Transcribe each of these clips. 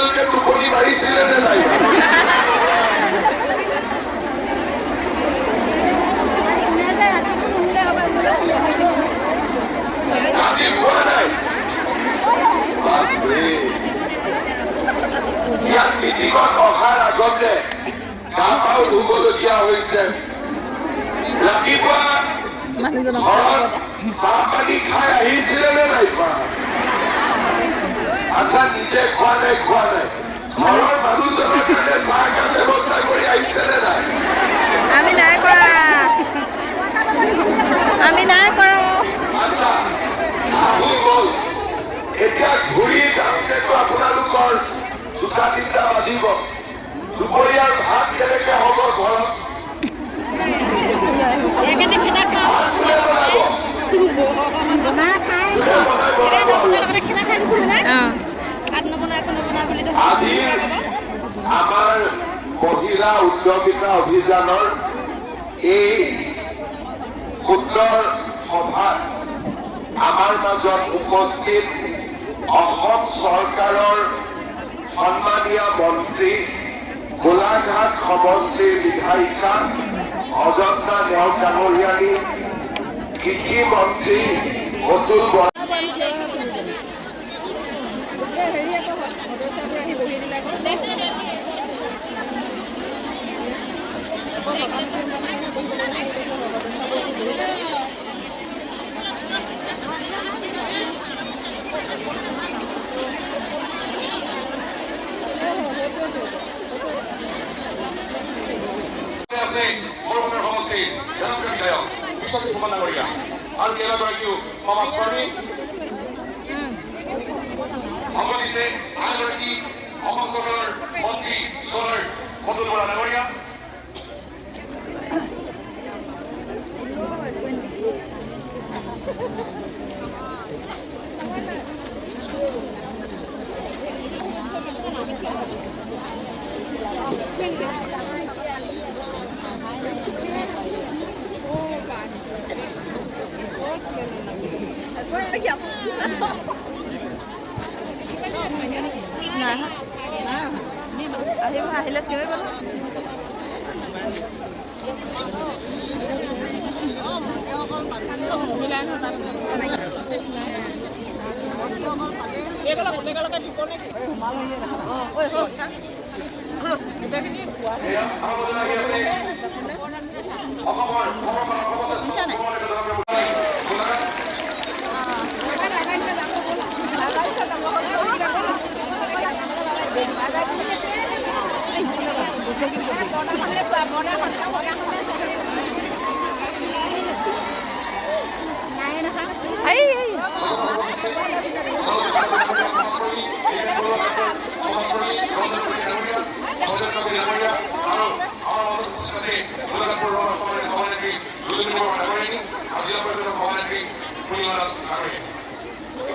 আপোনালোকে টোপনি মাৰিছিলে নে নাই? ৰাতিপুৱা নাই ইয়াত মিটিঙত অহাৰ আগতে গা পাও ধুবলগীয়া হৈছে। ৰাতিপুৱা ঘৰত চাহ পানী খাই আহিছিলে নে নাই পোৱা? আচ্ছা, নিজে খোৱা নাই ঘৰৰ মানুহজনৰ কাৰণে চাহ একাপ ব্যৱস্থা কৰি আহিছে নে নাই? আমি নাই কৰা। আচ্ছা, চাহু গ'ল। এতিয়া ঘূৰি যাওঁতেতো আপোনালোকৰ 2-3টা বাজিব। দুপৰীয়াৰ ভাত কেনেকে হ'ব ঘৰত? আজিৰ আমাৰ মহিলা উদ্যমিতা অভিযানৰ এই সুন্দৰ সভাত আমাৰ মাজত উপস্থিত অসম চৰকাৰৰ সন্মানীয় মন্ত্ৰী, গোলাঘাট সমষ্টিৰ বিধায়িকা অজন্তা নেওগ ডাঙৰীয়ানী, কৃষি মন্ত্ৰী অতুল বৰা, বৰষুণৰ সমষ্টিৰ জনপ্ৰিয় বিধায়ক বিশ্বজিৎ ফুকন ডাঙৰীয়া আৰু কেইবাগৰাকীও সমাজকৰ্মী অংগ দিছে। আন এগৰাকী অসম চৰকাৰৰ মন্ত্ৰী চৰ অতুল বৰা ডাঙৰীয়া, আহিলে চিঞৰিব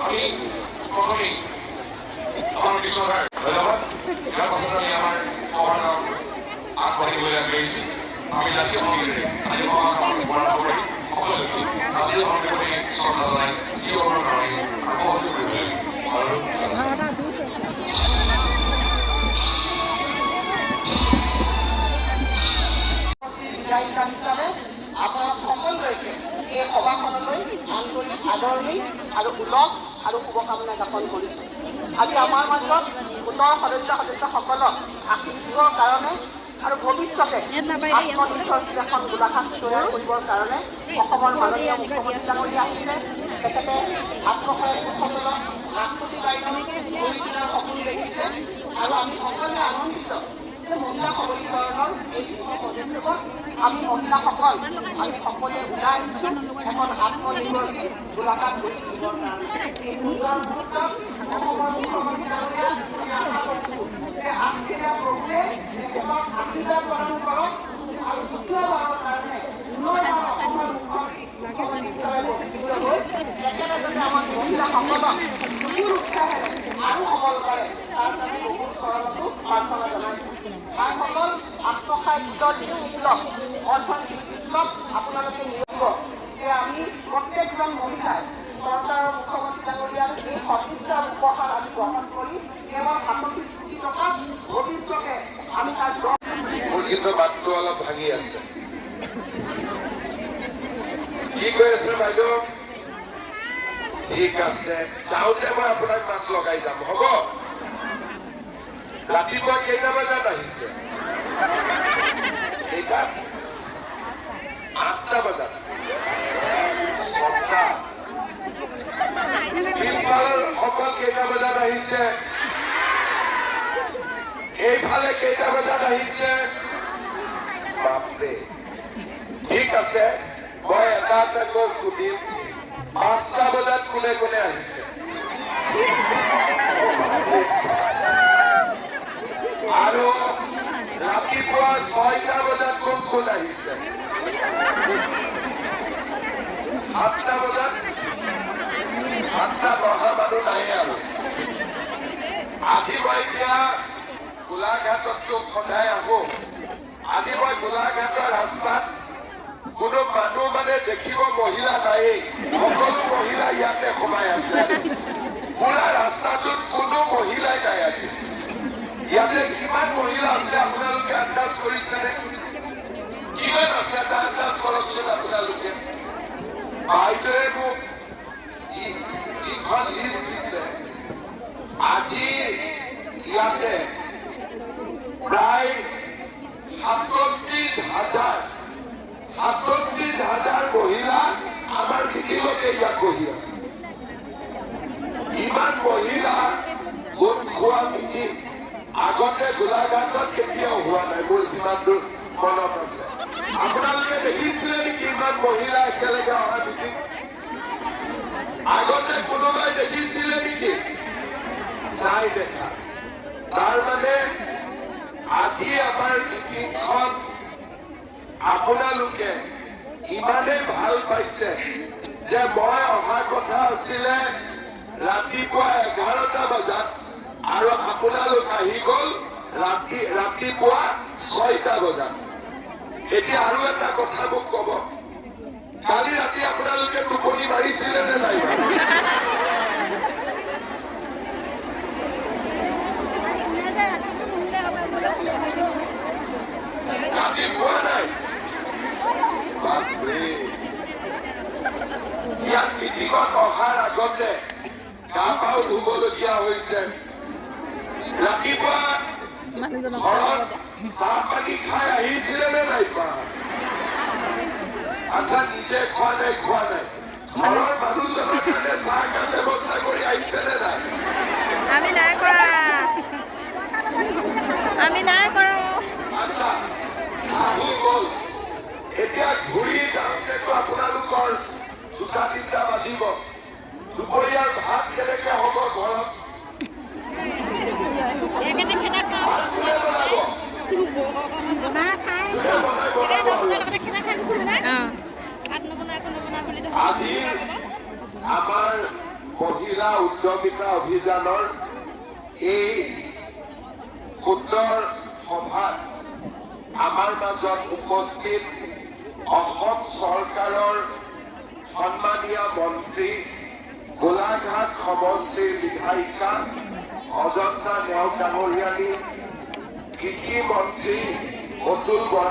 আমি প্ৰথমেই আমাৰ কৃষ্ণধাৰ ধন্যবাদ। ইয়াৰ পাছত আমি আমাৰ সভানাম আগবাঢ়িবলৈ আগবাঢ়িছোঁ। আমি জাতীয় সংগীতেৰে আজি সভাখন বৰ্ণনা কৰি সকলোকে জাতীয় সংগীতৰ প্ৰতি শ্ৰদ্ধা জনাই জীৱনৰ কাৰণে সহযোগ কৰিবলৈ আৰু আপোনাক সকলোকে এই সভাখনলৈ আন্তৰিক আদৰণি আৰু উলহ আৰু শুভকামনা জ্ঞাপন কৰিছোঁ। আজি আমাৰ মাজত গোটৰ সদস্যসকলক আশীষ দিবৰ কাৰণে আৰু ভৱিষ্যতে আত্মনিৰ্ভৰশীল এখন গোলাঘাট তৈয়াৰ কৰিবৰ কাৰণে অসমৰ মাননীয় মুখ্যমন্ত্ৰী ডাঙৰীয়া আহিছে। তেখেতে আত্মসহায়ক গোটসকলক লাখপতি বাইদেউ গঢ়ি তোলাৰ সপোন দেখিছে আৰু আমি সকলোৱে আনন্দিত যে মহিলা সবলীকৰণৰ এই পদক্ষেপত আমি মহিলাসকল আমি সকলোৱে ওলাই আহিছোঁ এখন আত্মনিৰ্ভৰশীল গোলাঘাট গঢ়ি তুলিবৰ কাৰণে। এই সুন্দৰ মুহূৰ্তত অসমৰ মুখ্যমন্ত্ৰী ডাঙৰীয়া আমি আশা কৰিছোঁ যে আগদিনীয়া প্ৰভুৱে তেখেতক আশীৰ্বাদ প্ৰদান কৰক আৰু দ্বিতীয়বাৰৰ কাৰণে পুনৰবাৰ অসমৰ মুখ্যমন্ত্ৰী হিচাপে প্ৰতিষ্ঠিত হৈ তেখেতে যাতে আমাৰ মহিলাসকলক নতুন উৎসাহেৰে আৰু সবল কৰে তাৰ কাৰণে বহু চৰণতো প্ৰাৰ্থনা জনাইছোঁ। ভাইসকল, আত্মসহায়ক গোটৰ যিটো বিপ্লৱ, অৰ্থনৈতিক বিপ্লৱ আপোনালোকে নিয়মিত যে আমি প্ৰত্যেকজন মহিলাই চৰকাৰৰ মুখ্যমন্ত্ৰী ডাঙৰীয়াৰ এই সদিচ্ছা উপহাৰ আমি গ্ৰহণ আমি কেৱল 35 কোটি টকা ভৱিষ্যতে আমি তাত মোৰ কিন্তু মাতটো অলপ ভাঙি আছে। কি কৈ আছে বাইদেউ? ঠিক আছে, যাওঁতে মই আপোনাক মাত লগাই যাম, হ'ব? ৰাতিপুৱা কেইটা বজাত আহিছে? কেইটাত? 8টা বজাত। 6টা। পিছফালৰ সকল কেইটা বজাত আহিছে? এইফালে কেইটা বজাত আহিছে? বাপৰে। ঠিক আছে, মই এটা এটাকৈ সুধিম, 5টা বজাত কোনে কোনে আহিছে? আৰু ৰাতিপুৱা 6টা বজাত কোন কোন আহিছে? 7টা বজাত? 7টা বহা মানুহ নাই আৰু। আজি মই এতিয়া গোলাঘাটততো সদায় আহো। আজি মই গোলাঘাটৰ ৰাস্তাত কোনো মানুহ মানে দেখিব মহিলা নায়েই, সকলো মহিলা ইয়াতে সোমাই আছে। পুৰা ৰাস্তাটোত কোনো মহিলাই নাই আজি। ইয়াতে কিমান মহিলা আছে আপোনালোকে আন্দাজ কৰিছেনে? কিমান আছে এটা আন্দাজ কৰকচোন আপোনালোকে। বাইদেৱে মোক ইখন লিষ্ট দিছে। আজি ইয়াতে প্ৰায় 37,000 মহিলা আমাৰ মিটিঙতে ইয়াত বহি আছে। ইমান মহিলা গোট খোৱা মিটিং আগতে গোলাঘাটত কেতিয়াও হোৱা নাই, মোৰ যিমান দূৰ মনত আছে। আপোনালোকে দেখিছিলে নেকি ইমান মহিলা একেলগে অহা মিটিং? আগতে কোনোবাই দেখিছিলে নেকি? নাই দেখা। তাৰমানে আজি আমাৰ মিটিংখন আপোনালোকে ইমানেই ভাল পাইছে যে মই অহা কথা আছিলে ৰাতিপুৱা 11টা বজাত আৰু আপোনালোক আহি গ'ল ৰাতিপুৱা 6টা বজাত। এতিয়া আৰু এটা কথা মোক ক'ব, কালি ৰাতি আপোনালোকে টোপনি মাৰিছিলে নে নাই? ৰাতি পোৱা নাই? বাপৰে। ইয়াত মিটিঙত অহাৰ আগতে গা পাও ধুবলগীয়া হৈছে। ৰাতিপুৱা ঘৰত চাহ পানী খাই আহিছিলে নে নাই পা? আচ্ছা, নিজে খোৱা নাই? ঘৰৰ মানুহজনৰ কাৰণে চাহ কাৰণে ব্যৱস্থা কৰি আহিছে নে নাই? আমি নাই কৰা। আচ্ছা, চাহু গ'ল। এতিয়া ঘূৰি যাওঁতেতো আপোনালোকৰ 2টা-3টা বাজিব। দুপৰীয়াৰ ভাত কেনেকে হ'ব ঘৰত? ভাত কোনে বনাব? আজি আমাৰ মহিলা উদ্যমিতা অভিযানৰ এই সুন্দৰ সভাত আমাৰ মাজত উপস্থিত অসম চৰকাৰৰ সন্মানীয় মন্ত্ৰী, গোলাঘাট সমষ্টিৰ বিধায়িকা অজন্তা নেওগ ডাঙৰীয়ানী, কৃষি মন্ত্ৰী অতুল বৰা